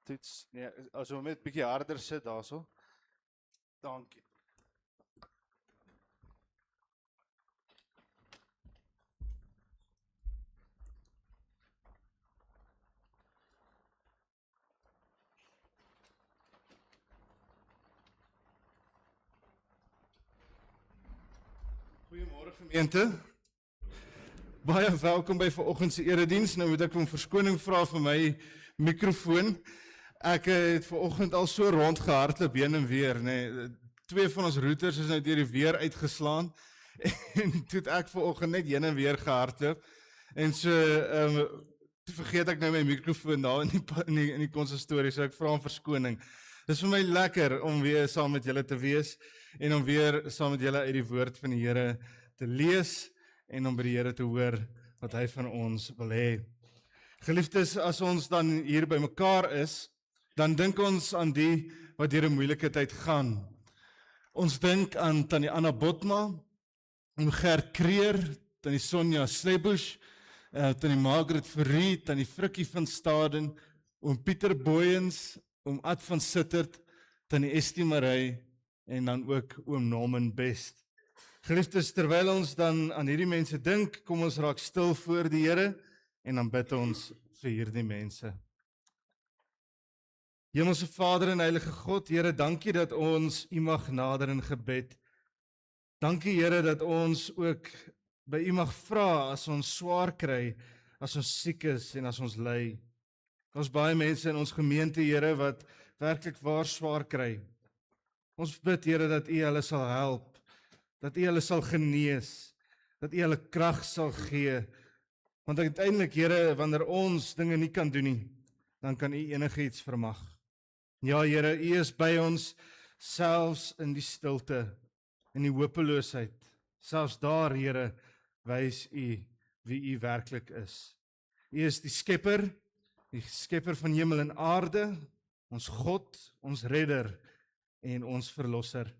toets. Nee, as ons net 'n bietjie harder sit daarso. Dankie. Goeiemôre gemeente. Baie welkom by vanoggend se erediens. Nou moet ek om verskoning vra vir my mikrofoon. Ek het vanoggend al so rondgehardloop heen en weer, nee. Twee van ons routers is nou deur die weer uitgeslaan en toe het ek vanoggend net heen en weer gehardloop. En so toe vergeet ek nou my mikrofoon daar in die konsistorie, so ek vra om verskoning. Dit is vir my lekker om weer saam met julle te wees en om weer saam met julle uit die woord van die Here te lees en om by die Here te hoor wat hy van ons wil hê. Geliefdes, as ons dan hier by mekaar is, dan dink ons aan die wat deur 'n moeilike tyd gaan. Ons dink aan Tannie Anna Botma, oom Gert Kreer, Tannie Sonja Slebush, Tannie Margaret Verrie, Tannie Frikkie van Staden, oom Pieter Booyens, oom Ad van Sittert, Tannie Estie Maree en dan ook oom Norman Best. Geliefdes, terwyl ons dan aan hierdie mense dink, kom ons raak stil voor die Here en dan bid ons vir hierdie mense. Hemelse Vader en Heilige God, Here, dankie dat ons U mag nader in gebed. Dankie Here dat ons ook by U mag vra as ons swaar kry, as ons siek is en as ons ly. Ons baie mense in ons gemeente, Here, wat werklik waar swaar kry. Ons bid, Here, dat U hulle sal help, dat U hulle sal genees, dat U hulle krag sal gee. Want uiteindelik, Here, wanneer ons dinge nie kan doen nie, dan kan U enigiets vermag. Ja, Here, U is by ons, selfs in die stilte, in die hopeloosheid. Selfs daar, Here, wys U wie U werklik is. U is die skepper van hemel en aarde, ons God, ons redder en ons verlosser.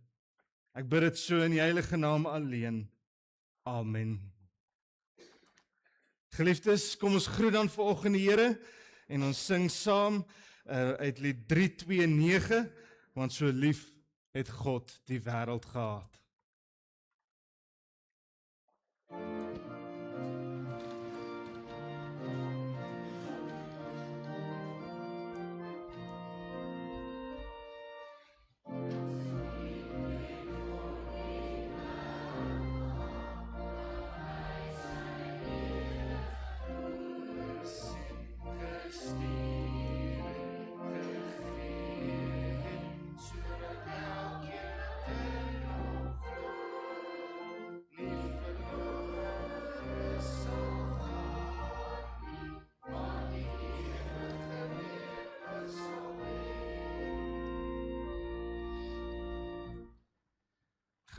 Ek bid dit so in die heilige naam alleen. Amen. Geliefdes, kom ons groet dan vanoggend die Here en ons sing saam uit lied 329, want so lief het God die wêreld gehad.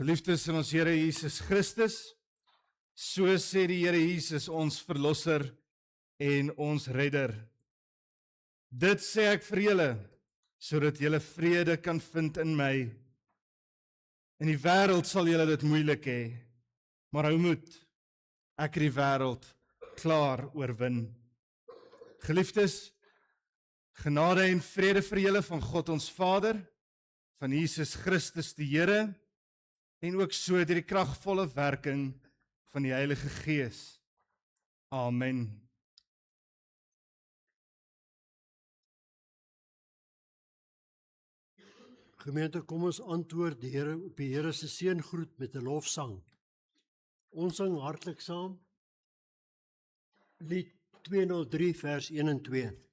Geliefdes in ons Here Jesus Christus, so sê die Here Jesus ons verlosser en ons redder. Dit sê ek vir julle, sodat julle vrede kan vind in my. In die wêreld sal julle dit moeilik hê, maar hou moed, ek het die wêreld klaar oorwin. Geliefdes, genade en vrede vir julle van God ons Vader, van Jesus Christus die Here, en ook so deur die kragvolle werking van die Heilige Gees. Amen. Gemeente, kom ons antwoord die Here op die Here se seëngroet met 'n lofsang. Ons sing hartlik saam lied 203 vers 1 en 2. Ons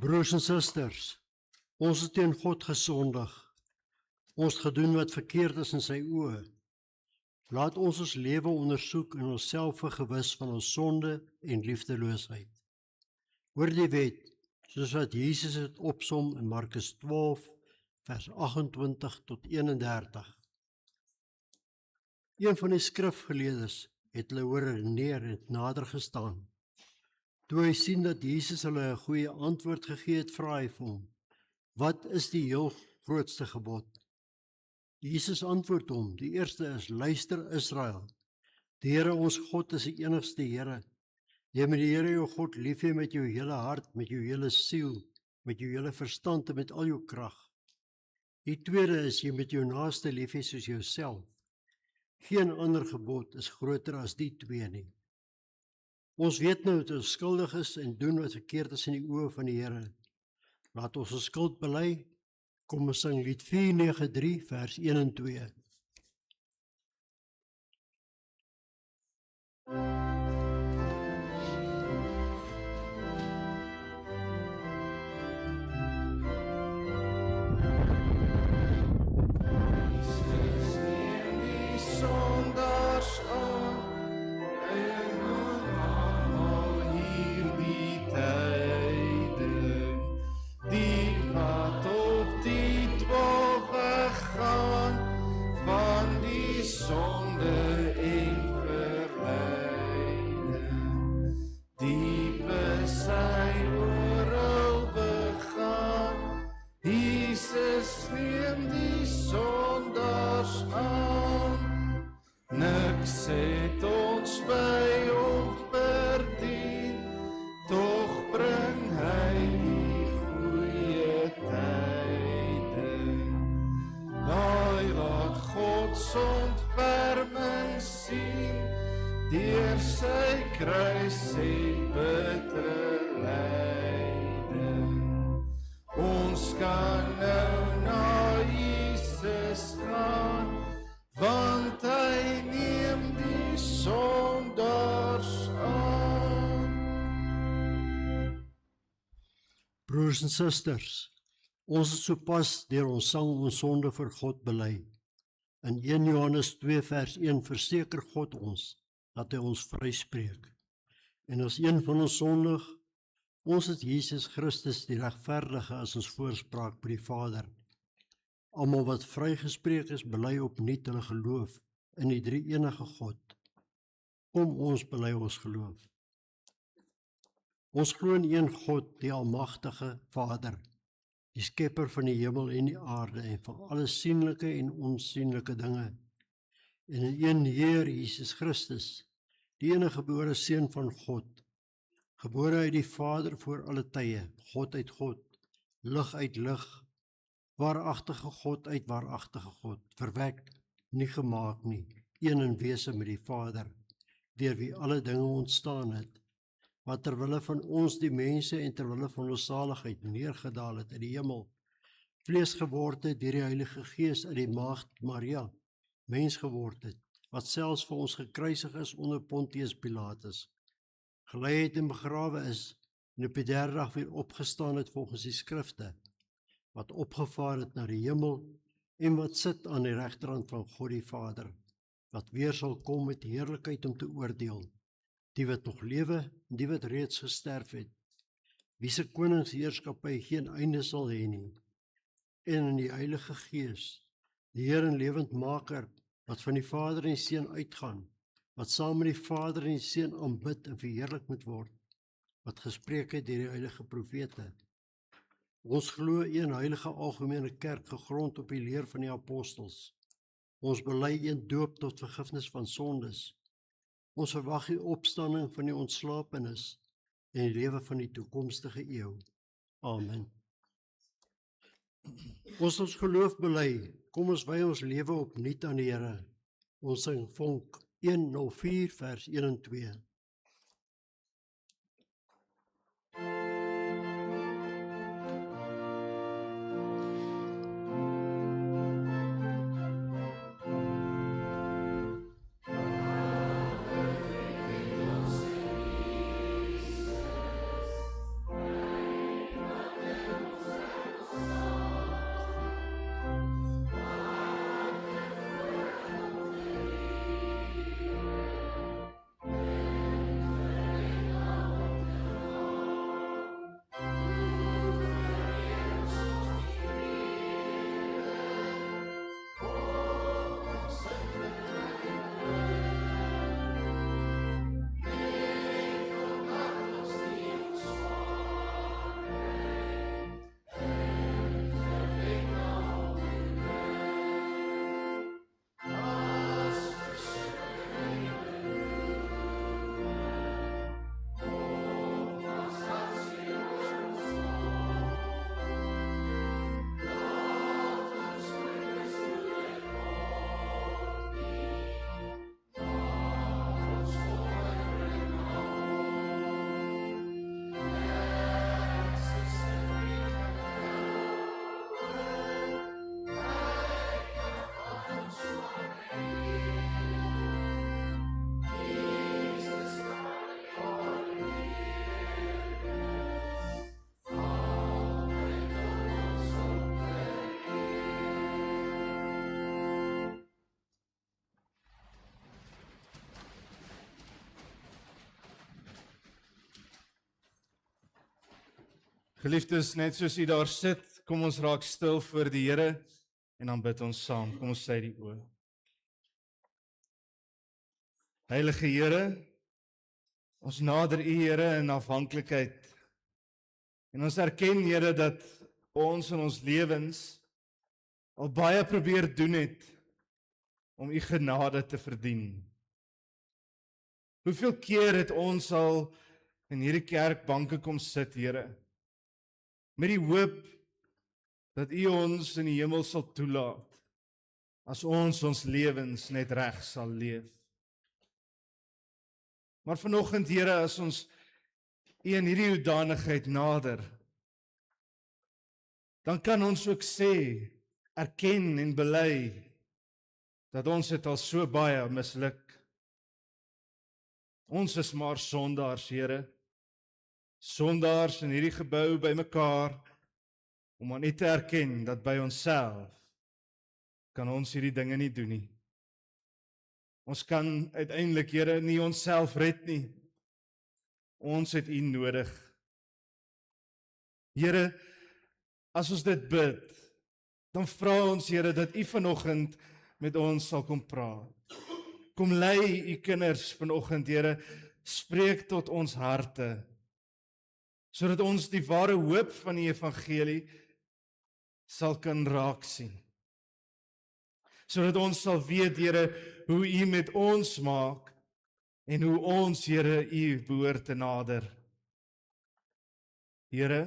Broers en susters, ons het teen God gesondig. Ons het gedoen wat verkeerd is in sy oë. Laat ons lewe ondersoek en onsself vergewis van ons sonde en liefdeloosheid. Hoor die wet, soos wat Jesus het opsom in Markus 12, vers 28 tot 31. Een van die skrifgeleerdes het hulle hoor redeneer en het nader gestaan. Toe hy sien dat Jesus hulle 'n goeie antwoord gegee het, vra hy vir hom: "Wat is die heel grootste gebod?" Jesus antwoord hom: "Die eerste is: Luister Israel, die Here ons God is die enigste Here. Jy moet die Here jou God lief hê met jou hele hart, met jou hele siel, met jou hele verstand en met al jou krag. Die tweede is: jy moet jou naaste lief hê soos jouself. Geen ander gebod is groter as die twee nie." Ons weet nou dat ons skuldig is en doen wat verkeerd is in die oë van die Here. Laat ons ons skuld bely. Kom ons sing lied 493 vers 1 en 2. Broers en susters, ons het sopas deur ons sang ons sonde vir God bely. In 1 Johannes 2 vers 1 verseker God ons dat hy ons vryspreek. En as een van ons sondig, ons het Jesus Christus die regverdige as ons voorspraak by die Vader. Almal wat vrygespreek is, bely opnuut hulle geloof in die drie-enige God. Kom ons bely ons geloof. Ons glo in een God, die almagtige Vader, die skepper van die hemel en die aarde en van alle sienlike en onsienlike dinge. En in een Heer Jesus Christus, die eniggebore Seun van God, gebore uit die Vader voor alle tye, God uit God, lig uit lig, waaragtige God uit waaragtige God, verwek, nie gemaak nie, een in wese met die Vader, deur wie alle dinge ontstaan het, wat terwille van ons die mense en terwille van ons saligheid neergedaal het uit die hemel, vlees geword het deur die Heilige Gees uit die maagd Maria, mens geword het, wat selfs vir ons gekruisig is onder Pontius Pilatus, gelei het en begrawe is, en op die derde dag weer opgestaan het volgens die skrifte, wat opgevaar het na die hemel, en wat sit aan die regterhand van God die Vader, wat weer sal kom met heerlikheid om te oordeel, die wat nog lewe, en die wat reeds gesterf het, wie se koningsheerskappy geen einde sal hê nie, en in die Heilige Gees, die Heer en lewendmaker, wat van die Vader en die Seun uitgaan, wat saam met die Vader en die Seun aanbid en verheerlik moet word, wat gespreek het deur die heilige profete. Ons glo een heilige algemene kerk gegrond op die leer van die apostels. Ons bely een doop tot vergifnis van sondes. Ons verwag die opstanding van die ontslapenis en die lewe van die toekomstige eeu. Amen. Ons geloof bely, kom ons wy ons lewe opnuut aan die Here. Ons sing vonk 104 vers 1 en 2. Geliefdes, net soos u daar sit, kom ons raak stil voor die Here en dan bid ons saam. Kom ons sluit die oë. Heilige Here, ons nader u Here in afhanklikheid. En ons erken Here dat ons in ons lewens al baie probeer doen het om u genade te verdien. Hoeveel keer het ons al in hierdie kerkbanke kom sit, Here, met die hoop dat u ons in die hemel sal toelaat, as ons lewens net reg sal leef. Maar vanoggend, Here, as ons u in hierdie hoedanigheid nader, dan kan ons ook sê, erken en bely, dat ons het al so baie misluk. Ons is maar sondaars, Here, sondaars in hierdie gebou by mekaar, om aan u te erken dat by onsself kan ons hierdie dinge nie doen nie. Ons kan uiteindelik, Here, nie onsself red nie. Ons het u nodig. Here, as ons dit bid, dan vra ons, Here, dat u vanoggend met ons sal kom praat. Kom lei u kinders vanoggend, Here, spreek tot ons harte, sodat ons die ware hoop van die evangelie sal kan raak sien. Sodat ons sal weet, Here, hoe u met ons maak en hoe ons, Here, u behoort te nader. Here,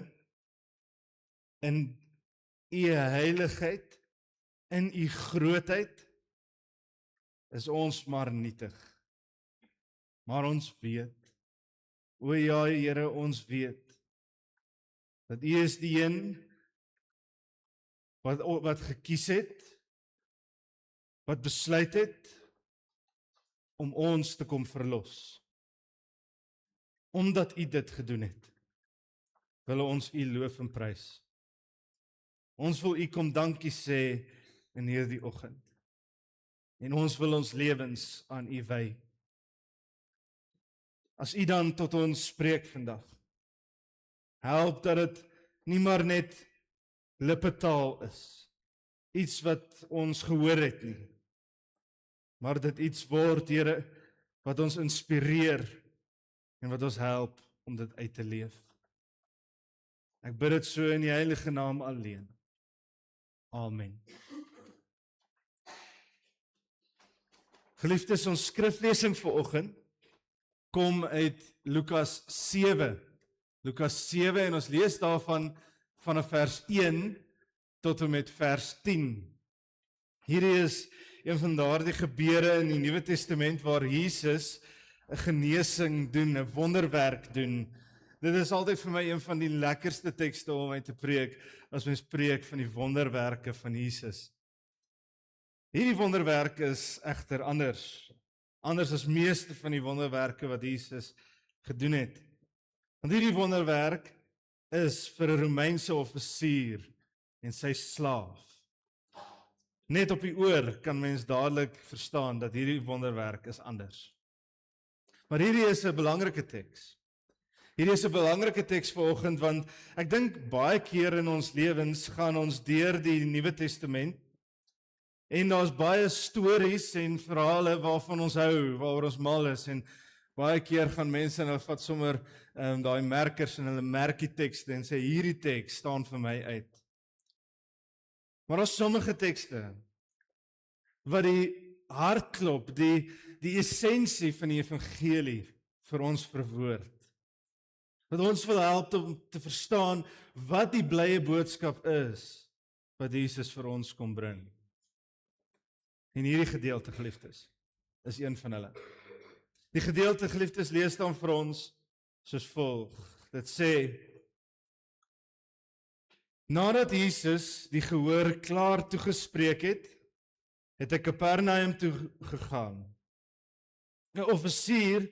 in u heiligheid, in u grootheid, is ons maar nietig. Maar ons weet, o ja, Here, ons weet, dat u is die een wat gekies het, wat besluit het, om ons te kom verlos. Omdat u dit gedoen het, wil ons u loof en prys. Ons wil u kom dankie sê in hierdie oggend. En ons wil ons lewens aan u wy. As u dan tot ons spreek vandag, help dat dit nie maar net lippetaal is, iets wat ons gehoor het nie, maar dit iets word, Here, wat ons inspireer en wat ons help om dit uit te leef. Ek bid dit so in die heilige naam alleen. Amen. Geliefdes, ons skriflesing vanoggend kom uit Lukas 7. Lukas 7 en ons lees daarvan vanaf vers 1 tot en met vers 10. Hierdie is een van daardie gebeure in die Nuwe Testament waar Jesus 'n genesing doen, 'n wonderwerk doen. Dit is altyd vir my een van die lekkerste tekste om uit te preek, as mens preek van die wonderwerke van Jesus. Hierdie wonderwerk is egter anders as meeste van die wonderwerke wat Jesus gedoen het. Want hierdie wonderwerk is vir 'n Romeinse offisier en sy slaaf. Net op die oor kan mens dadelik verstaan dat hierdie wonderwerk is anders. Maar hierdie is 'n belangrike teks. Hierdie is 'n belangrike teks vanoggend, want ek dink baie keer in ons lewens gaan ons deur die Nuwe Testament en daar's baie stories en verhale waarvan ons hou, waaroor ons mal is, en baie keer gaan mense en hulle vat sommer daai merkers en hulle merk die tekste en sê hierdie teks staan vir my uit. Maar daar's sommige tekste wat die hartklop, die essensie van die evangelie vir ons verwoord. Wat ons wil help om te verstaan wat die blye boodskap is wat Jesus vir ons kom bring. En hierdie gedeelte, geliefdes, is een van hulle. Die gedeelte, geliefdes, lees dan vir ons soos volg. Dit sê: Nadat Jesus die gehoor klaar toegespreek het, het hy Kapernaum toe gegaan. 'n Offisier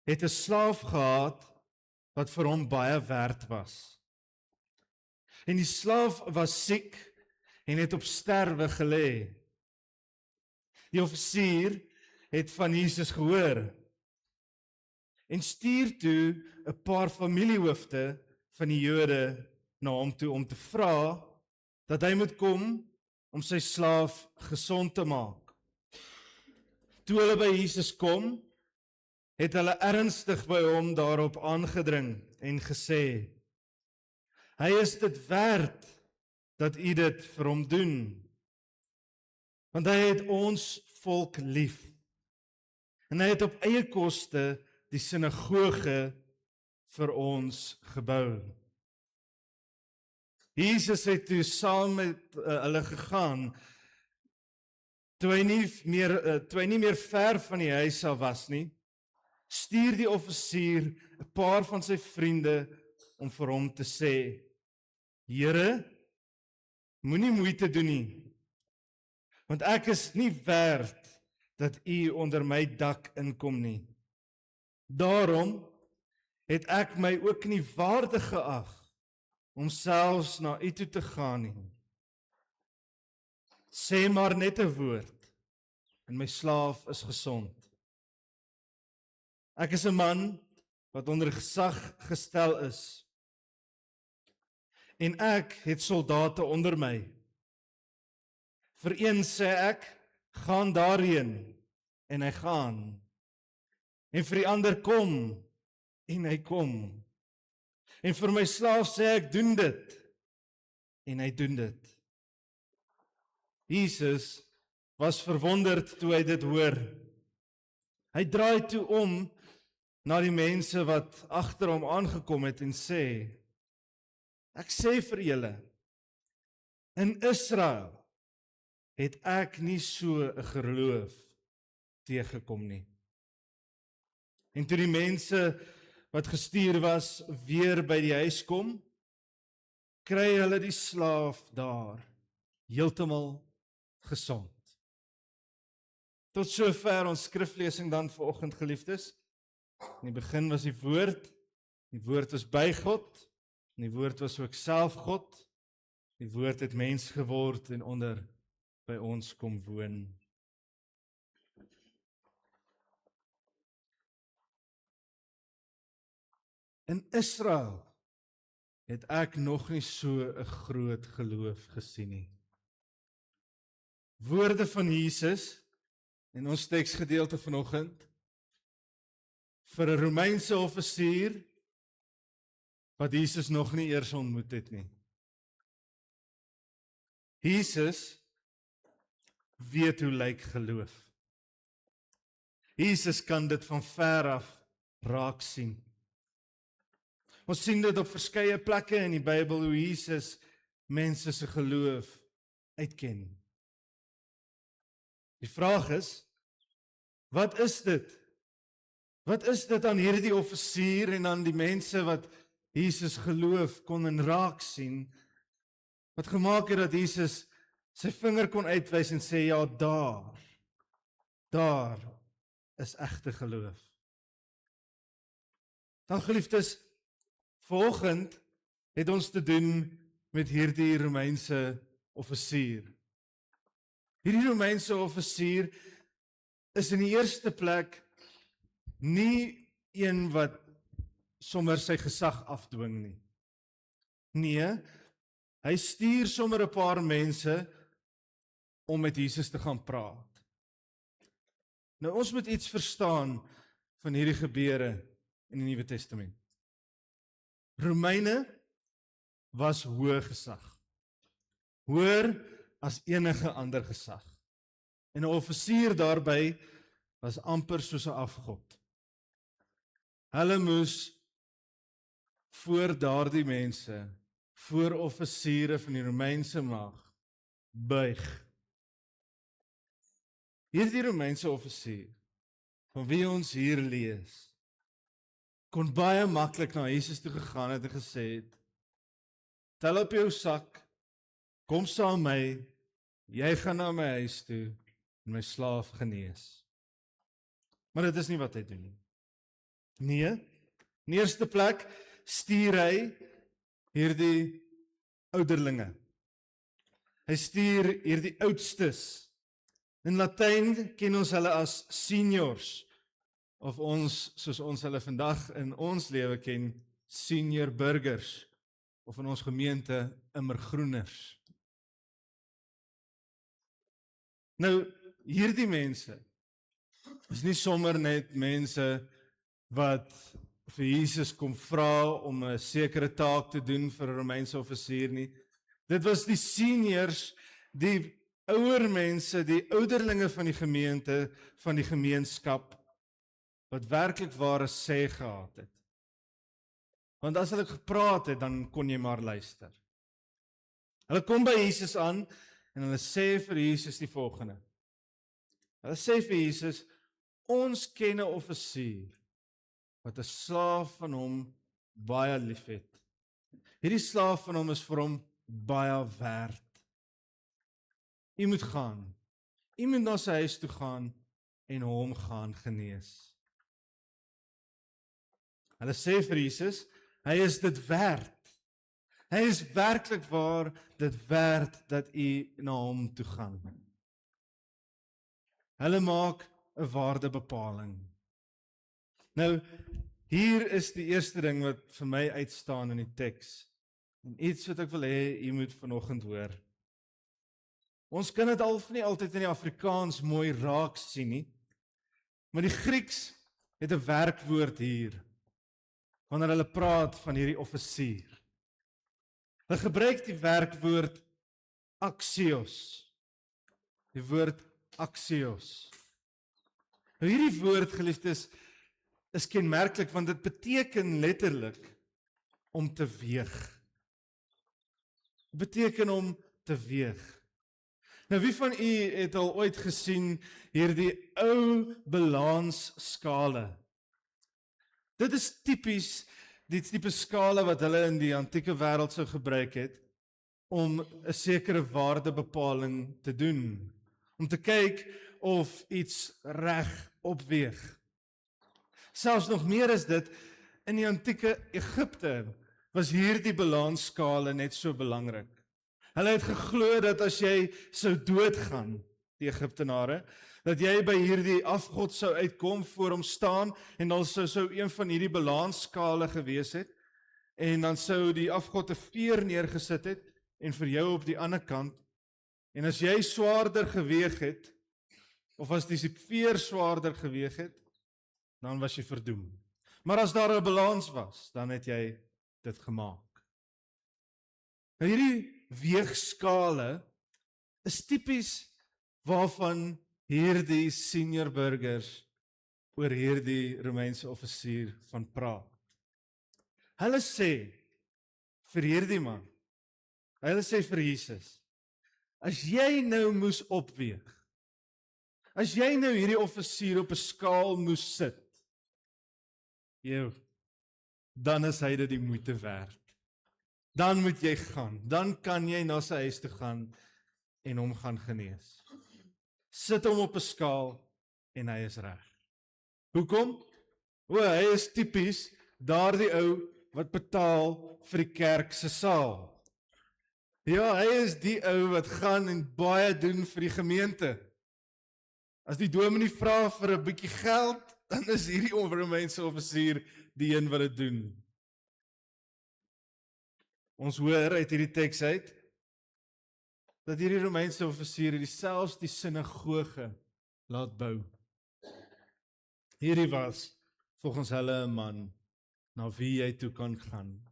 het 'n slaaf gehad wat vir hom baie werd was. En die slaaf was siek en het op sterwe gelê. Die offisier het van Jesus gehoor en stuur toe 'n paar familiehoofde van die Jode na hom toe om te vra dat hy moet kom om sy slaaf gesond te maak. Toe hulle by Jesus kom, het hulle ernstig by hom daarop aangedring en gesê, hy is dit werd dat u dit vir hom doen, want hy het ons volk lief. En hy het op eie koste die sinagoge vir ons gebou. Jesus het toe saam met hulle gegaan, toe hy nie meer ver van die huis af was nie, stuur die offisier 'n paar van sy vriende om vir hom te sê, Here, moenie moeite doen nie, want ek is nie werd dat u onder my dak inkom nie. Daarom het ek my ook nie waardig geag om selfs na u toe te gaan nie. Sê maar net 'n woord en my slaaf is gesond. Ek is 'n man wat onder gesag gestel is en ek het soldate onder my. Vir een sê ek, gaan daarheen en hy gaan. En vir die ander kom en hy kom. En vir my slaaf sê ek, doen dit en hy doen dit. Jesus was verwonderd toe hy dit hoor. Hy draai toe om na die mense wat agter hom aangekom het en sê, ek sê vir julle, in Israel het ek nie so 'n geloof teëgekom nie. En toe die mense wat gestuur was weer by die huis kom, kry hulle die slaaf daar heeltemal gesond. Tot sover ons skriflesing dan vanoggend, geliefdes. In die begin was die woord was by God, en die woord was ook self God. Die woord het mens geword en onder by ons kom woon. In Israel het ek nog nie so 'n groot geloof gesien nie. Woorde van Jesus in ons teksgedeelte vanoggend vir 'n Romeinse offisier wat Jesus nog nie eers ontmoet het nie. Jesus weet hoe lyk geloof. Jesus kan dit van ver af raak sien. Ons sien dit op verskeie plekke in die Bybel hoe Jesus mense se geloof uitken. Die vraag is, wat is dit? Wat is dit aan hierdie offisier en aan die mense wat Jesus geloof kon in raak sien, wat gemaak het dat Jesus sy vinger kon uitwys en sê, ja, daar is egte geloof. Dan geliefdes, vanoggend het ons te doen met hierdie Romeinse offisier. Hierdie Romeinse offisier is in die eerste plek nie een wat sommer sy gesag afdwing nie. Nee, hy stuur sommer 'n paar mense om met Jesus te gaan praat. Nou ons moet iets verstaan van hierdie gebeure in die Nuwe Testament. Romeine was hoë gesag. Hoër as enige ander gesag. En 'n offisier daarby was amper soos 'n afgod. Hulle moes voor daardie mense, voor offisiere van die Romeinse mag, buig. Hierdie Romeinse offisier, van wie ons hier lees, kon baie maklik na Jesus toe gegaan het en gesê het, tel op jou sak, kom saam my, jy gaan na my huis toe, en my slaaf genees. Maar dit is nie wat hy doen nie. Nee, in eerste plek stuur hy hierdie ouderlinge. Hy stuur hierdie oudstes. In Latyn ken ons hulle as seniors, of ons, soos ons hulle vandag in ons lewe ken, senior burgers, of in ons gemeente immergroeners. Nou, hierdie mense is nie sommer net mense wat vir Jesus kom vra om 'n sekere taak te doen vir 'n Romeinse offisier nie. Dit was die seniors, die ouer mense, die ouderlinge van die gemeente, van die gemeenskap, wat werklik ware sê gehad het. Want as hulle gepraat het, dan kon jy maar luister. Hulle kom by Jesus aan, en hulle sê vir Jesus die volgende. Hulle sê vir Jesus, ons ken 'n offisier, wat 'n slaaf van hom baie liefhet. Hierdie slaaf van hom is vir hom baie werd. U moet gaan. U moet na sy huis toe gaan en hom gaan genees. Hulle sê vir Jesus, hy is dit werd. Hy is werklik waar dit werd dat u na hom toe gaan. Hulle maak 'n waardebepaling. Nou, hier is die eerste ding wat vir my uitstaan in die teks. En iets wat ek wil hê, jy moet vanoggend hoor. Ons kan dit al nie altyd in die Afrikaans mooi raak sien nie, maar die Grieks het 'n werkwoord hier, wanneer hulle praat van hierdie offisier. Hulle gebruik die werkwoord axios. Die woord axios. Nou hierdie woord, geliefdes, is kenmerklik, want dit beteken letterlik om te weeg. Dit beteken om te weeg. Nou wie van u het al ooit gesien hierdie ou balansskale? Dit is tipies die tipe skale wat hulle in die antieke wêreld sou gebruik het om 'n sekere waardebepaling te doen, om te kyk of iets reg opweeg. Selfs nog meer as dit, in die antieke Egipte was hierdie balansskale net so belangrik. Hulle het geglo dat as jy sou doodgaan, die Egiptenare, dat jy by hierdie afgod sou uitkom, voor hom staan, en dan sou een van hierdie balansskale gewees het, en dan sou die afgod 'n veer neergesit het, en vir jou op die ander kant, en as jy swaarder geweeg het, of as die veer swaarder geweeg het, dan was jy verdoem. Maar as daar 'n balans was, dan het jy dit gemaak. Nou hierdie weegskale is tipies waarvan hierdie senior burgers oor hierdie Romeinse offisier van praat. Hulle sê vir hierdie man, hulle sê vir Jesus, as jy nou moes opweeg, as jy nou hierdie offisier op 'n skaal moes sit, dan is hy dit die moeite werd. Dan moet jy gaan, dan kan jy na sy huis toe gaan en hom gaan genees. Sit hom op 'n skaal en hy is reg. Hoekom? Hy is tipies daardie ou wat betaal vir die kerk se saal. Ja, hy is die ou wat gaan en baie doen vir die gemeente. As die dominee vra vir 'n bietjie geld, dan is hierdie Romeinse offisier die een wat dit doen. Ons hoor uit hierdie teks uit, dat hierdie Romeinse offisier selfs die sinagoge laat bou. Hierdie was volgens hulle 'n man na wie jy toe kan gaan.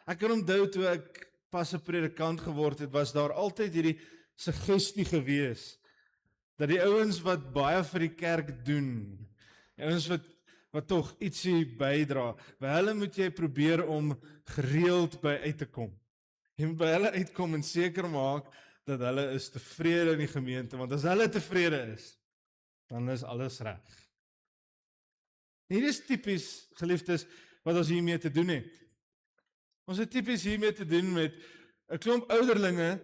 Ek kan onthou toe ek pas 'n predikant geword het, was daar altyd hierdie suggestie gewees, dat die ouens wat baie vir die kerk doen, die ouens wat tog ietsie bydra, by hulle moet jy probeer om gereeld by uit te kom. Jy moet by hulle uitkom en seker maak, dat hulle is tevrede in die gemeente, want as hulle tevrede is, dan is alles reg. Hier is tipies, geliefdes, wat ons hiermee te doen het. Ons het tipies hiermee te doen met 'n klomp ouderlinge,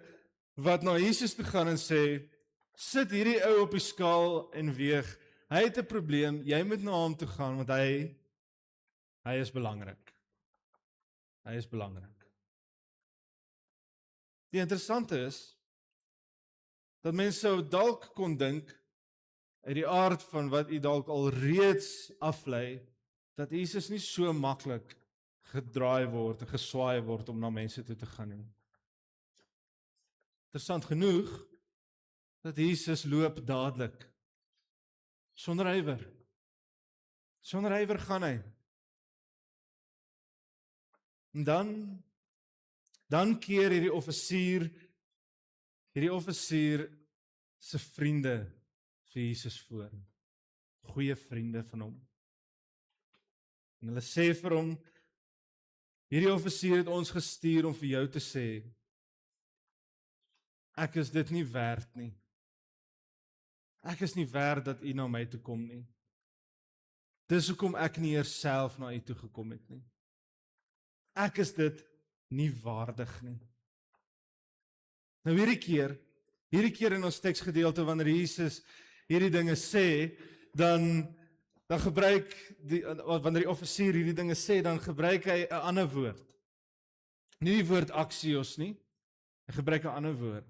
wat na Jesus toe gaan en sê, sit hierdie ou op die skaal en weeg, hy het 'n probleem, jy moet na hom toe gaan, want hy is belangrik. Hy is belangrik. Die interessante is, dat mense sou dalk kon dink, uit die aard van wat u dalk al reeds aflei, dat Jesus nie so maklik gedraai word en geswaai word om na mense toe te gaan nie. Interessant genoeg, dat Jesus loop dadelik, sonder ywer. Sonder ywer gaan hy. En dan keer hierdie offisier se vriende vir Jesus voor. Goeie vriende van hom. En hulle sê vir hom, hierdie offisier het ons gestuur om vir jou te sê, ek is dit nie werd nie. Ek is nie werd dat u na my toe kom nie. Dis hoekom ek nie eers self na u toe gekom het nie. Ek is dit nie waardig nie. Nou hierdie keer in ons teksgedeelte, wanneer Jesus hierdie dinge sê, dan gebruik, wanneer die offisier hierdie dinge sê, dan gebruik hy 'n ander woord. Nie die woord axios nie, hy gebruik 'n ander woord.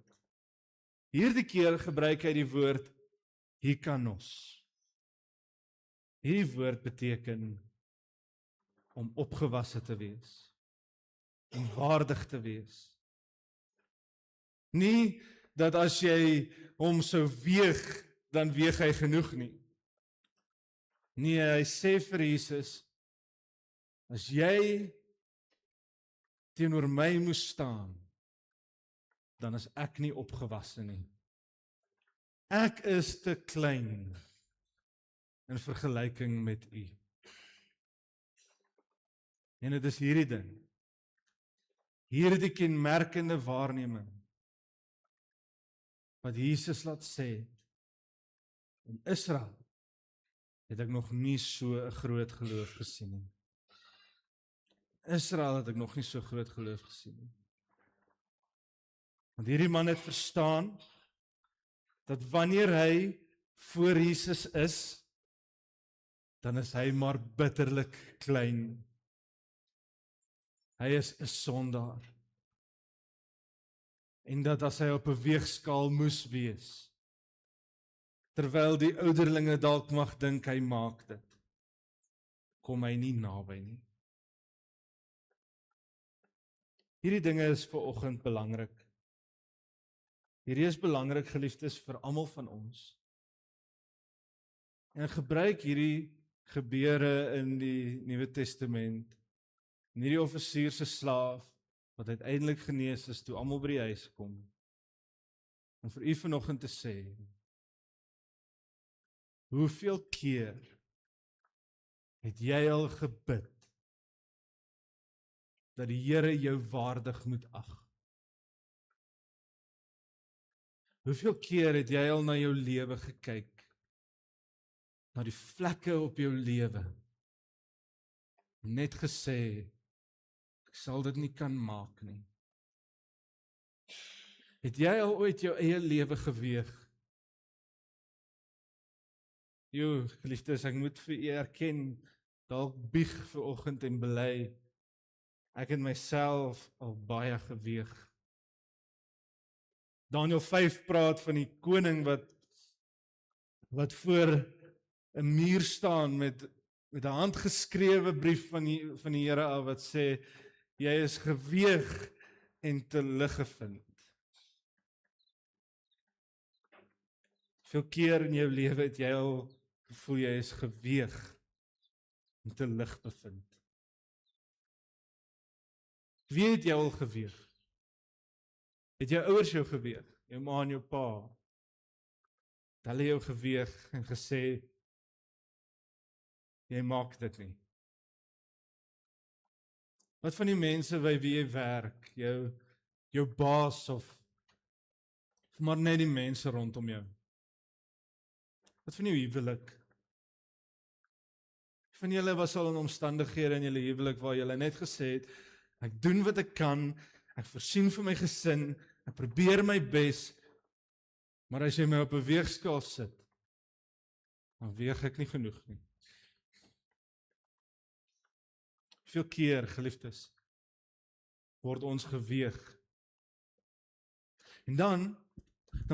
Hierdie keer gebruik hy die woord hikanos. Hierdie woord beteken om opgewasse te wees, om waardig te wees. Nie dat as jy hom sou weeg, dan weeg hy genoeg nie. Nee, hy sê vir Jesus, as jy teenoor my moes staan, dan is ek nie opgewasse nie. Ek is te klein in vergelyking met u. En dit is hierdie ding, hierdie kenmerkende waarneming, wat Jesus laat sê, in Israel het ek nog nie so 'n groot geloof gesien nie. Israel het ek nog nie so groot geloof gesien nie. Want hierdie man het verstaan, dat wanneer hy voor Jesus is, dan is hy maar bitterlik klein. Hy is 'n sondaar. En dat as hy op 'n weegskaal moes wees, terwyl die ouderlinge dalk mag dink hy maak dit, kom hy nie naby nie. Hierdie dinge is vir oggend belangrik. Hierdie is belangrik, geliefdes, vir almal van ons. En gebruik hierdie gebeure in die Nuwe Testament, en hierdie offisier se slaaf, wat uiteindelik genees is, toe almal by die huis kom, om vir u vanoggend te sê, hoeveel keer het jy al gebid, dat die Here jou waardig moet ag? Hoeveel keer het jy al na jou lewe gekyk, na die vlekke op jou lewe, net gesê, ek sal dit nie kan maak nie. Het jy al ooit jou eie lewe geweeg? Geliefdes, ek moet vir u erken, dalk bieg vir oggend en bely, ek het myself al baie geweeg. Daniël 5 praat van die koning wat voor 'n muur staan met 'n handgeskrewe brief van die Here af wat sê, jy is geweeg en te lig gevind. Veel keer in jou lewe het jy al gevoel jy is geweeg en te lig bevind. Wie het jou al geweeg? Het jou ouers jou geweeg? Jou ma en jou pa? Het hulle jou geweeg en gesê, jy maak dit nie? Wat van die mense by wie jy werk, jou baas of maar net die mense rondom jou? Wat van jou huwelik? Van julle was al in omstandighede in julle huwelik waar julle net gesê het, ek doen wat ek kan, ek voorsien vir my gesin, ek probeer my bes, maar as jy my op 'n weegskaal sit, dan weeg ek nie genoeg nie. Veel keer, geliefdes, word ons geweeg. En dan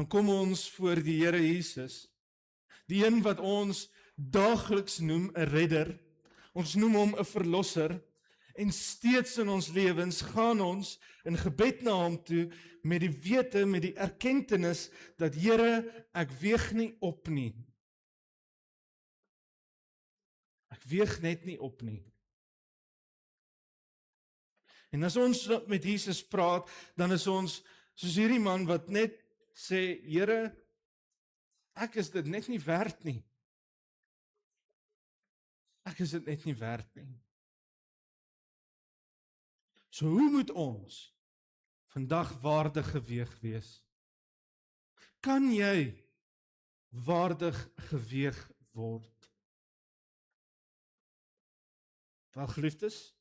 kom ons voor die Here Jesus, die een wat ons daagliks noem 'n redder, ons noem hom 'n verlosser, En steeds in ons lewens gaan ons in gebed na hom toe met die wete, met die erkentenis dat Here, ek weeg nie op nie. Ek weeg net nie op nie. En as ons met Jesus praat, dan is ons soos hierdie man wat net sê, Here, ek is dit net nie werd nie. Ek is dit net nie werd nie. So hoe moet ons vandag waardig geweeg wees? Kan jy waardig geweeg word? Wel geliefdes,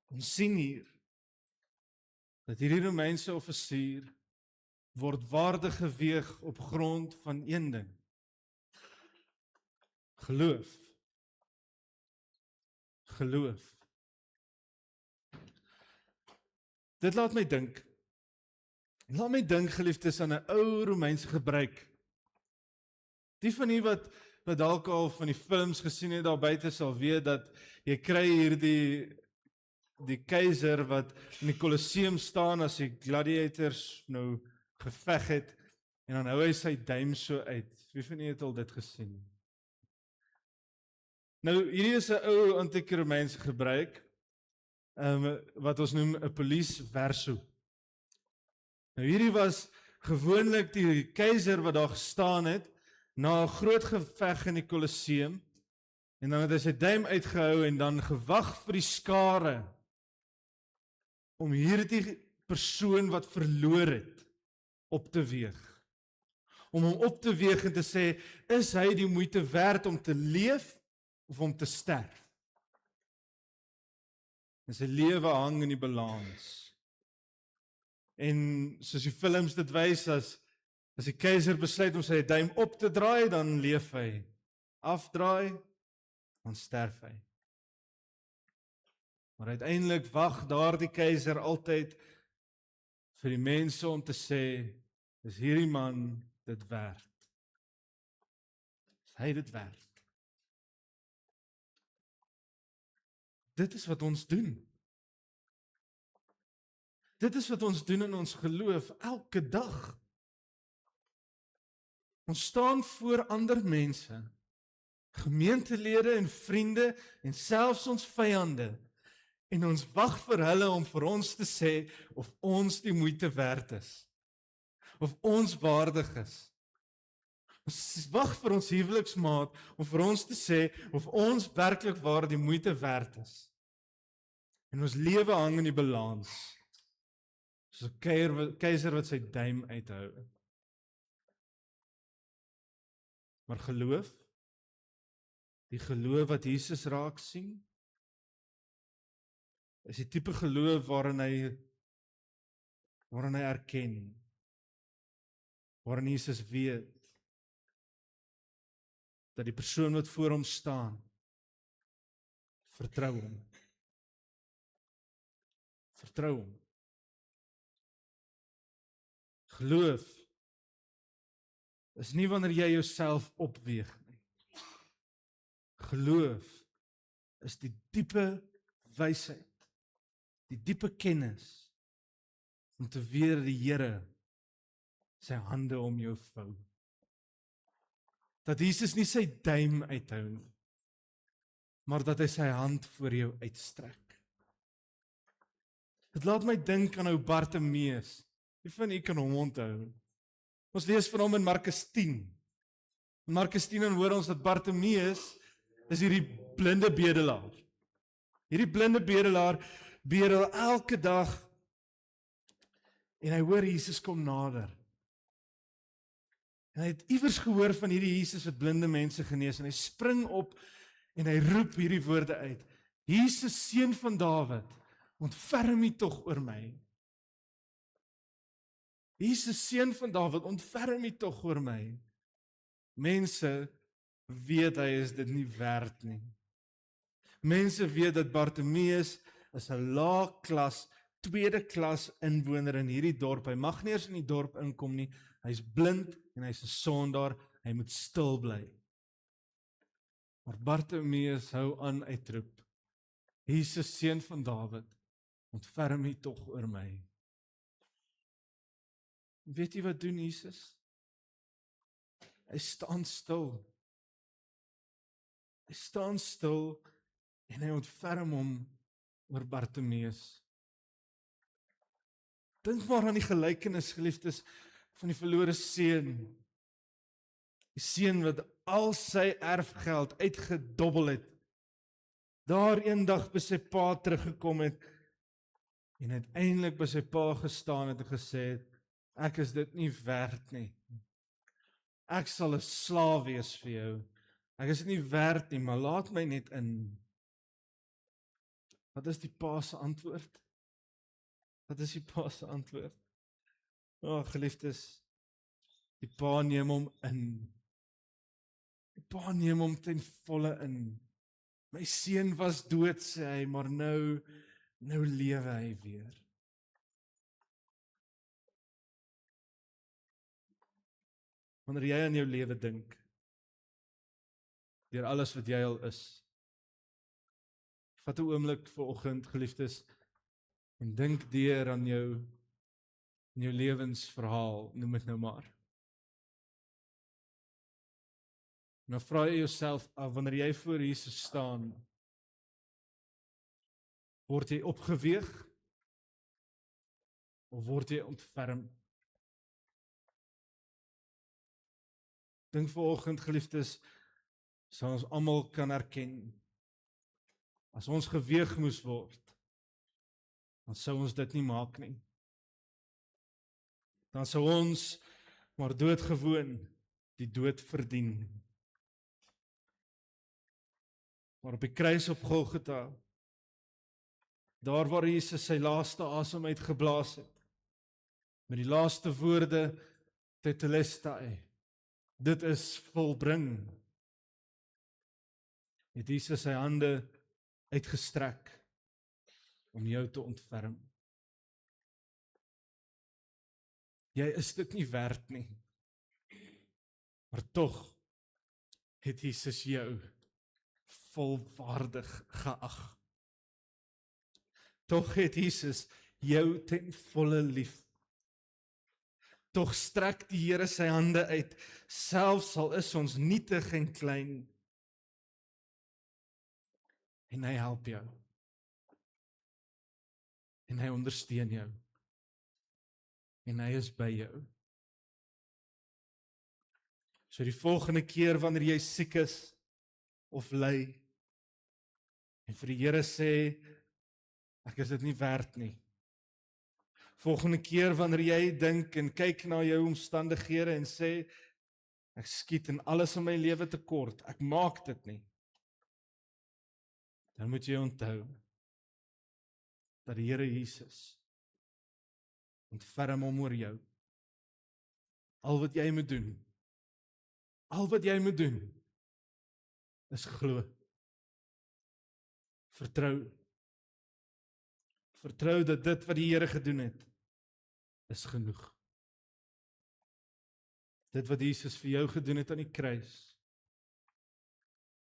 ons sien hier dat hierdie Romeinse offisier word waardig geweeg op grond van een ding: geloof. Geloof. Dit laat my dink, geliefdes, aan 'n ou Romeinse gebruik. Die van u wat dalk al van die films gesien het daar buite sal weet dat jy kry hier die keiser wat in die Colosseum staan as die gladiators nou geveg het, en dan hou hy sy duim so uit. Wie van u het al dit gesien? Nou, hierdie is 'n ou antieke Romeinse gebruik, wat ons noem 'n police verso. Nou, hierdie was gewoonlik die keiser wat daar gestaan het, na 'n groot geveg in die Colosseum, en dan het hy sy duim uitgehou en dan gewag vir die skare, om hierdie persoon wat verloor het, op te weeg. Om hom op te weeg en te sê, is hy die moeite werd om te leef, of om te sterf? En sy lewe hang in die balans. En soos die films dit wys, as die keiser besluit om sy duim op te draai, dan leef hy. Afdraai, dan sterf hy. Maar uiteindelik wag daardie keiser altyd vir die mense om te sê, is hierdie man dit werd? Is hy dit werd? Dit is wat ons doen. Dit is wat ons doen in ons geloof, elke dag. Ons staan voor ander mense, gemeentelede en vriende, en selfs ons vyande, en ons wag vir hulle om vir ons te sê, of ons die moeite werd is, of ons waardig is. Ons wag vir ons huweliksmaat, om vir ons te sê, of ons werklik waar die moeite werd is. En ons lewe hang in die balans, soos 'n keiser wat sy duim uithou. Maar geloof, die geloof wat Jesus raak sien, is die tipe geloof waarin hy erken, waarin Jesus weet, dat die persoon wat voor hom staan, vertrou hom. Vertrou hom. Geloof is nie wanneer jy jouself opweeg nie. Geloof is die diepe wysheid, die diepe kennis, om te weet dat die Here sy hande om jou vou. Dat Jesus nie sy duim uithou nie, maar dat hy sy hand voor jou uitstrek. Dit laat my dink aan ou Bartimeus. Wie van u kan hom onthou? Ons lees van hom in Markus 10. In Markus 10 hoor ons dat Bartimeus is hierdie blinde bedelaar. Hierdie blinde bedelaar bedel elke dag, en hy hoor Jesus kom nader. En hy het iewers gehoor van hierdie Jesus wat blinde mense genees, en hy spring op en hy roep hierdie woorde uit: Jesus, seun van Dawid, ontferm U tog oor my. Jesus, seun van Dawid, ontferm U tog oor my. Mense weet hy is dit nie werd nie. Mense weet dat Bartimeus is 'n laagklas, tweede klas inwoner in hierdie dorp. Hy mag nie eens in die dorp inkom nie. Hy's blind en hy's 'n sondaar. Hy moet stil bly. Maar Bartimeus hou aan uitroep: Jesus, seun van Dawid, ontferm U tog oor my. Weet jy wat doen Jesus? Hy staan stil. Hy staan stil en hy ontferm hom oor Bartimeus. Dink maar aan die gelykenis, geliefdes, van die verlore seun. Die seun wat al sy erfgeld uitgedobbel het, daar eendag by sy pa teruggekom het, en uiteindelik by sy pa gestaan het en gesê het, ek is dit nie werd nie. Ek sal 'n slaaf wees vir jou. Ek is dit nie werd nie, maar laat my net in. Wat is die pa se antwoord? Wat is die pa se antwoord? Geliefdes, die pa neem hom in. Die pa neem hom ten volle in. My seun was dood, sê hy, maar nou lewe hy weer. Wanneer jy aan jou lewe dink, deur alles wat jy al is, vat 'n oomblik vanoggend, geliefdes, en dink deur aan jou lewensverhaal, noem dit nou maar. En dan vra jy jouself af, wanneer jy voor Jesus staan, word jy opgeweeg, of word jy ontferm? Dink vanoggend, geliefdes, sal ons almal kan erken, as ons geweeg moes word, dan sou ons dit nie maak nie. Dan sou ons maar doodgewoon die dood verdien. Maar op die kruis op Golgotha, daar waar Jesus sy laaste asem uitgeblaas het, met die laaste woorde, tetelestai, dit is volbring, het Jesus sy hande uitgestrek om jou te ontferm. Jy is dit nie werd nie, maar tog het Jesus jou volwaardig geag. Tog het Jesus jou ten volle lief. Tog strek die Here sy hande uit, selfs al is ons nietig en klein, en hy help jou. En hy ondersteun jou. En hy is by jou. So die volgende keer wanneer jy siek is of ly, en vir die Here sê, ek is dit nie werd nie. Volgende keer wanneer jy dink en kyk na jou omstandighede en sê, ek skiet in alles in my lewe tekort, ek maak dit nie. Dan moet jy onthou, dat die Here Jesus ontferm hom oor jou. Al wat jy moet doen, is glo. Vertrou dat dit wat die Here gedoen het, is genoeg. Dit wat Jesus vir jou gedoen het aan die kruis,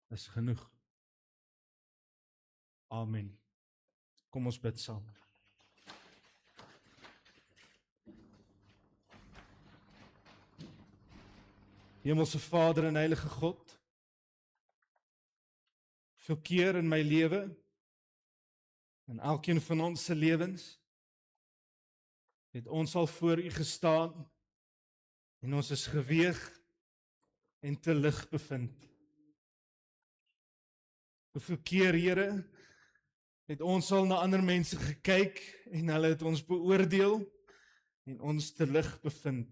is genoeg. Amen. Kom ons bid saam. Hemelse Vader en Heilige God, veel keer in my lewe, en elkeen van ons se lewens, het ons al voor U gestaan, en ons is geweeg en te lig bevind. Hoeveel keer, Here, het ons al na ander mense gekyk, en hulle het ons beoordeel, en ons te lig bevind.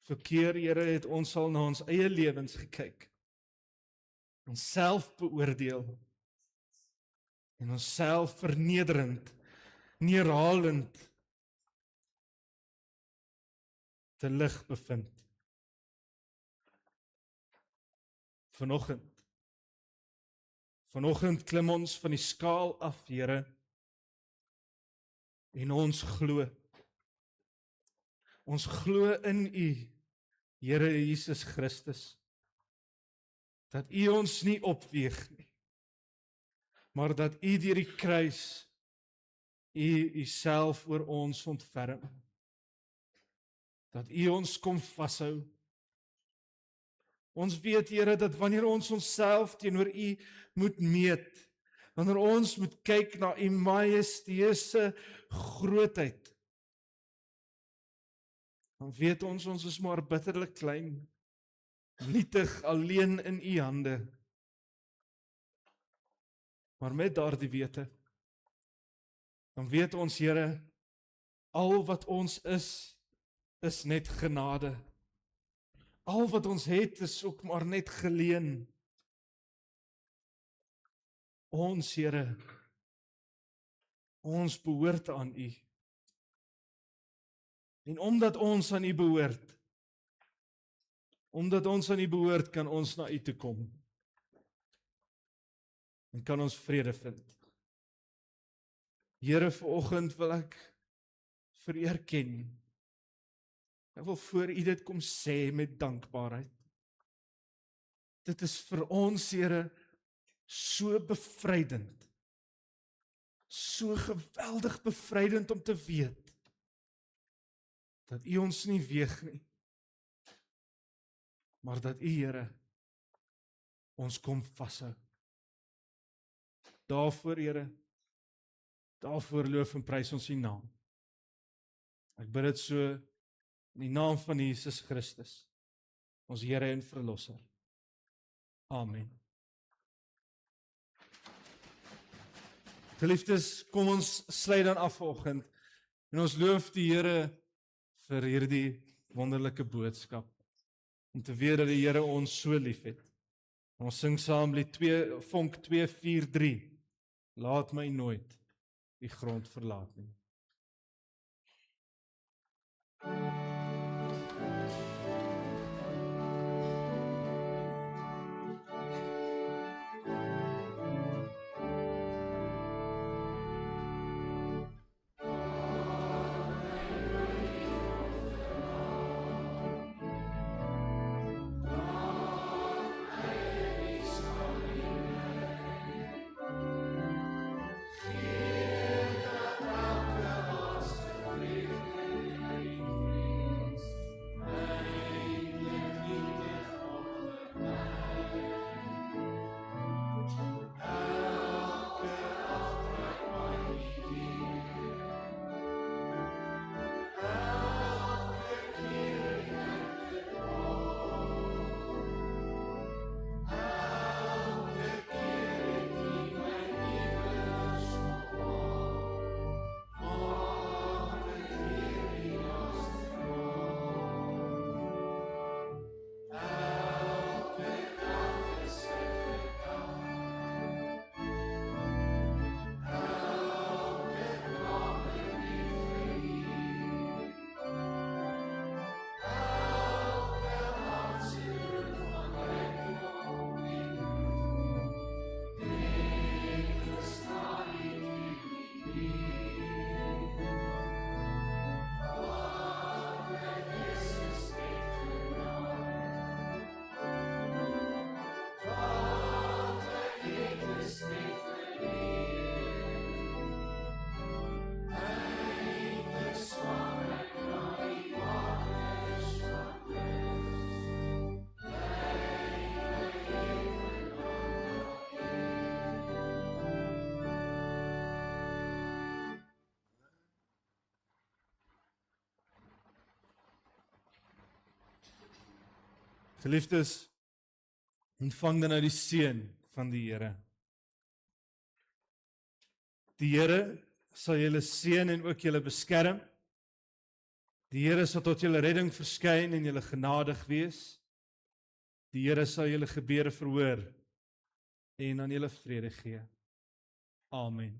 Hoeveel keer, Here, het ons al na ons eie lewens gekyk, ons self beoordeel, en ons self vernederend, neerhalend, te lig bevind. Vanoggend klim ons van die skaal af, Here, en ons glo. Ons glo in U, Here Jesus Christus, dat U ons nie opweeg nie, maar dat U deur die kruis U self oor ons ontferm. Dat U ons kom vashou. Ons weet, Here, dat wanneer ons onsself teenoor U moet meet, wanneer ons moet kyk na U majesteuse grootheid, dan weet ons is maar bitterlik klein, nietig alleen in U hande. Maar met daardie wete, dan weet ons, Here, al wat ons is net genade. Al wat ons het, is ook maar net geleen. Ons, Here, ons behoort aan U. En omdat ons aan U behoort, kan ons na U toe kom. En kan ons vrede vind. Here, vanoggend wil ek vir U erken. Ek wil voor U dit kom sê met dankbaarheid. Dit is vir ons, Here, so bevrydend. So geweldig bevrydend om te weet dat U ons nie weeg nie, maar dat U, Here, ons kom vashou. Daarvoor, Here, daarvoor loof en prys ons U naam. Ek bid dit so in die naam van Jesus Christus, ons Here en Verlosser. Amen. Geliefdes, kom ons sluit dan af vanoggend en ons loof die Here vir hierdie wonderlike boodskap. Om te weet dat die Here ons so liefhet. Ons sing saam lied 2, Vonk 243. Laat my nooit die grond verlaat nie. Geliefdes, ontvang dan nou die seën van die Here. Die Here sal julle seën en ook julle beskerm. Die Here sal tot julle redding verskyn en julle genadig wees. Die Here sal julle gebede verhoor en aan julle vrede gee. Amen.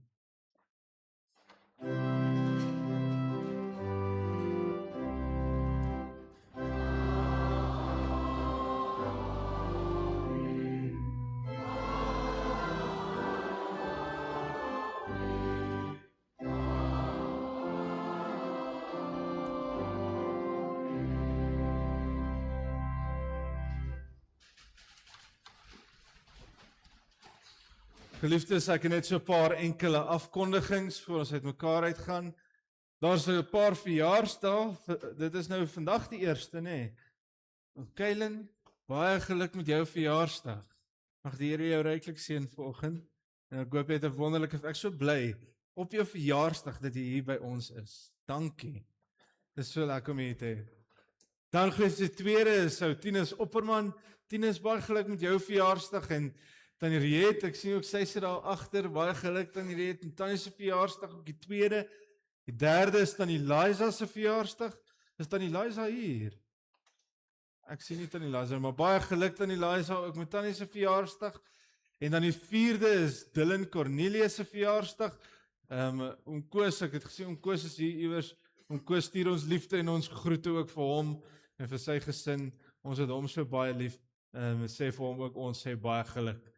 Geliefdes, ek het net so 'n paar enkele afkondigings voor ons uit mekaar uitgaan. Daar's 'n paar verjaarsdae. Dit is nou vandag die eerste, nê? Kylen, baie geluk met jou verjaarsdag. Mag die Here jou ryklik seën vanoggend. En ek hoop jy het 'n wonderlike, ek is so bly op jou verjaarsdag dat jy hier by ons is. Dankie. Dis so lekker om hier te hê. Dan gees die tweede is Tinus Opperman. Tinus, baie geluk met jou verjaarsdag en Tannie Riet, ek sien ook sy sit daar agter, baie geluk Tannie Riet, en Tannie se verjaarsdag op die tweede. Die derde is Tannie Liza se verjaarsdag. Is Tannie Liza hier? Ek sien nie Tannie Liza, maar baie geluk Tannie Liza ook met Tannie se verjaarsdag. En dan die vierde is Dylan Cornelius se verjaarsdag. Oom Koos, ek het gesien Oom Koos is hier iewers. Oom Koos stuur ons liefde en ons groete ook vir hom en vir sy gesin. Ons het hom so baie lief. Sê vir hom ook ons sê baie geluk.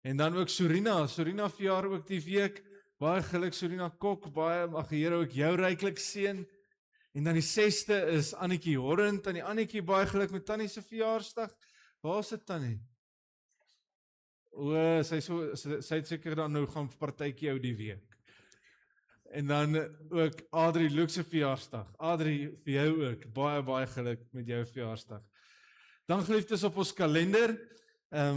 En dan ook Sorina verjaar ook die week. Baie geluk Sorina Kok, baie mag die Here ook jou ryklik seën. En dan die 6de is Annetjie Horrent. Tannie Annetjie, baie geluk met Tannie se verjaarsdag. Waar is dit Tannie? Sy het seker dan nou gaan partytjie hou die week. En dan ook Adrie Luke se verjaarsdag. Adrie, vir jou ook, baie geluk met jou verjaarsdag. Dan geliefdes op ons kalender,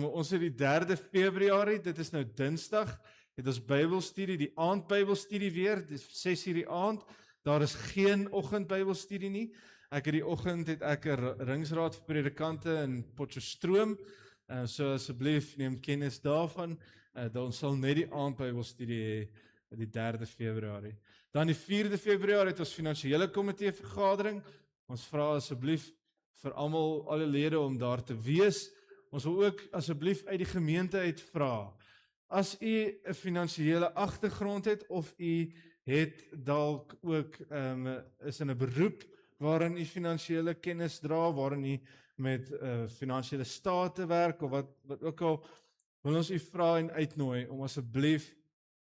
ons het die 3de Februarie, dit is nou Dinsdag, het ons Bybelstudie, die aand Bybelstudie weer, dit is 6:00 die aand, daar is geen oggend Bybelstudie nie, die oggend het ek 'n ringsraad vir predikante in Potchefstroom, so asseblief neem kennis daarvan, ons sal net die aand Bybelstudie hê, die 3de Februarie. Dan die 4de Februarie het ons finansiële komitee vergadering, ons vra asseblief vir almal, alle lede om daar te wees. Ons wil ook asseblief uit die gemeente uit vra, as u 'n finansiële agtergrond het, of u het dalk ook is in 'n beroep waarin u finansiële kennis dra, waarin u met finansiële state werk, of wat ook al, wil ons u vra en uitnooi om asseblief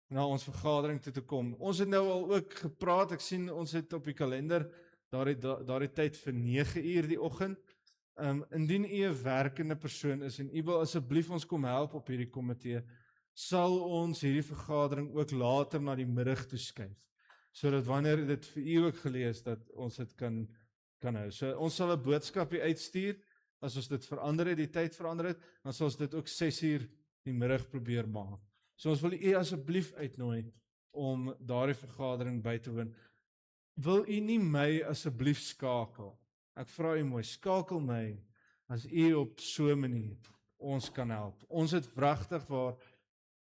na ons vergadering toe te kom. Ons het nou al ook gepraat, ek sien ons het op die kalender daardie tyd vir 9:00 die oggend. Indien u 'n werkende persoon is en u wil asseblief ons kom help op hierdie komitee, sal ons hierdie vergadering ook later na die middag toeskuif, sodat wanneer dit vir u ook gelees dat ons dit kan hou. So ons sal 'n boodskapie uitstuur, as ons dit verander het, die tyd verander het, dan sal ons dit ook 6:00 die middag probeer maak. So ons wil u asseblief uitnooi om daardie vergadering by te woon. Wil u nie my asseblief skakel? Ek vra u mooi, skakel my as u op so 'n manier ons kan help. Ons het wragtig waar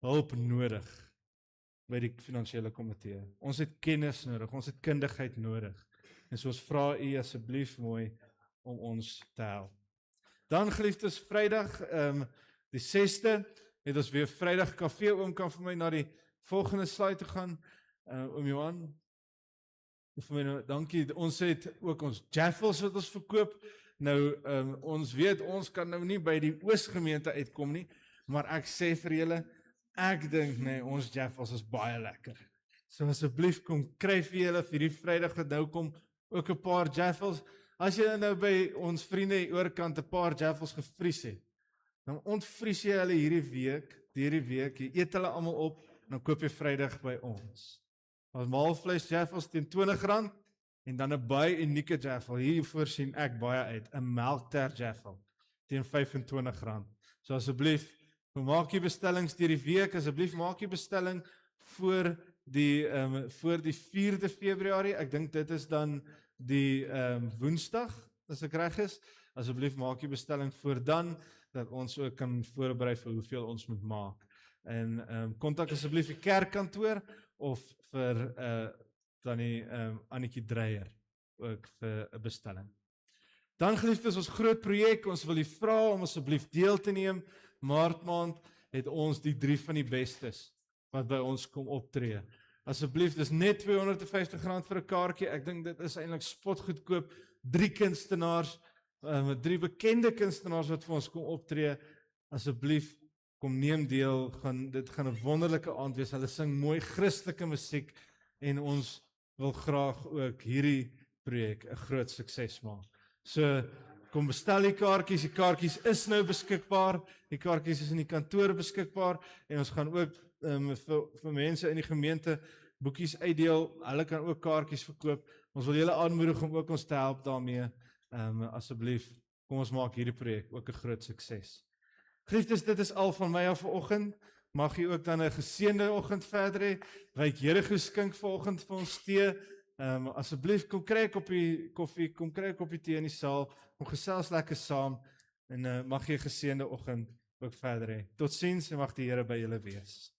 hulp nodig by die finansiële komitee. Ons het kennis nodig, ons het kundigheid nodig. En so ons vra u asseblief mooi om ons te help. Dan geliefdes, Vrydag, die 6de, het ons weer Vrydag kafee. Oom kan vir my na die volgende slide toe gaan. Oom Johan, vir my nou, dankie. Ons het ook ons jaffles wat ons verkoop. Nou, ons weet, ons kan nou nie by die Oosgemeente uitkom nie, maar ek sê vir julle, ek dink, nee, ons jaffles is baie lekker. So asseblief kom, kry vir julle vir die Vrydag wat nou kom, ook 'n paar jaffles. As jy nou by ons vriende hier oorkant 'n paar jaffles gevries het, dan ontvries jy hulle hierdie week, jy eet hulle almal op, en dan koop jy Vrydag by ons. Ons maalvleis jaffles teen R20, en dan 'n baie unieke jaffle, hier voorsien ek baie uit, 'n melkter jaffle, teen R25. So asseblief, maak jy bestellings deur die week, asseblief maak jy bestelling voor die 4de Februarie, ek dink dit is dan die Woensdag, as ek reg is, asseblief maak jy bestelling voor dan, dat ons ook kan voorberei vir hoeveel ons moet maak. En kontak asseblief die kerkkantoor, of vir Tannie Annetjie Dreyer, ook vir 'n bestelling. Dan geliefdes, ons groot projek, ons wil u vra om asseblief deel te neem. Maart maand het ons die 3 van die bestes wat by ons kom optree. Asseblief, dis net R250 vir 'n kaartjie. Ek dink dit is eintlik spotgoedkoop. 3 kunstenaars, 3 bekende kunstenaars wat vir ons kom optree. Asseblief, kom neem deel. Dit gaan 'n wonderlike aand wees. Hulle sing mooi Christelike musiek en ons wil graag ook hierdie projek 'n groot sukses maak. So kom bestel die kaartjies is nou beskikbaar, die kaartjies is in die kantoor beskikbaar, en ons gaan ook vir mense in die gemeente boekies uitdeel, hulle kan ook kaartjies verkoop, ons wil julle aanmoedig om ook ons te help daarmee, asseblief, kom ons maak hierdie projek ook 'n groot sukses. Geliefdes, dit is al van my af vanoggend, mag jy ook dan 'n geseënde oggend verder hê, wyk Here geskink vanoggend vir ons tee, asseblief kom kry 'n koppie koffie, kom kry 'n koppie tee in die saal, kom gesels lekker saam, en mag jy 'n geseënde oggend ook verder hê. Totsiens en mag die Here by julle wees.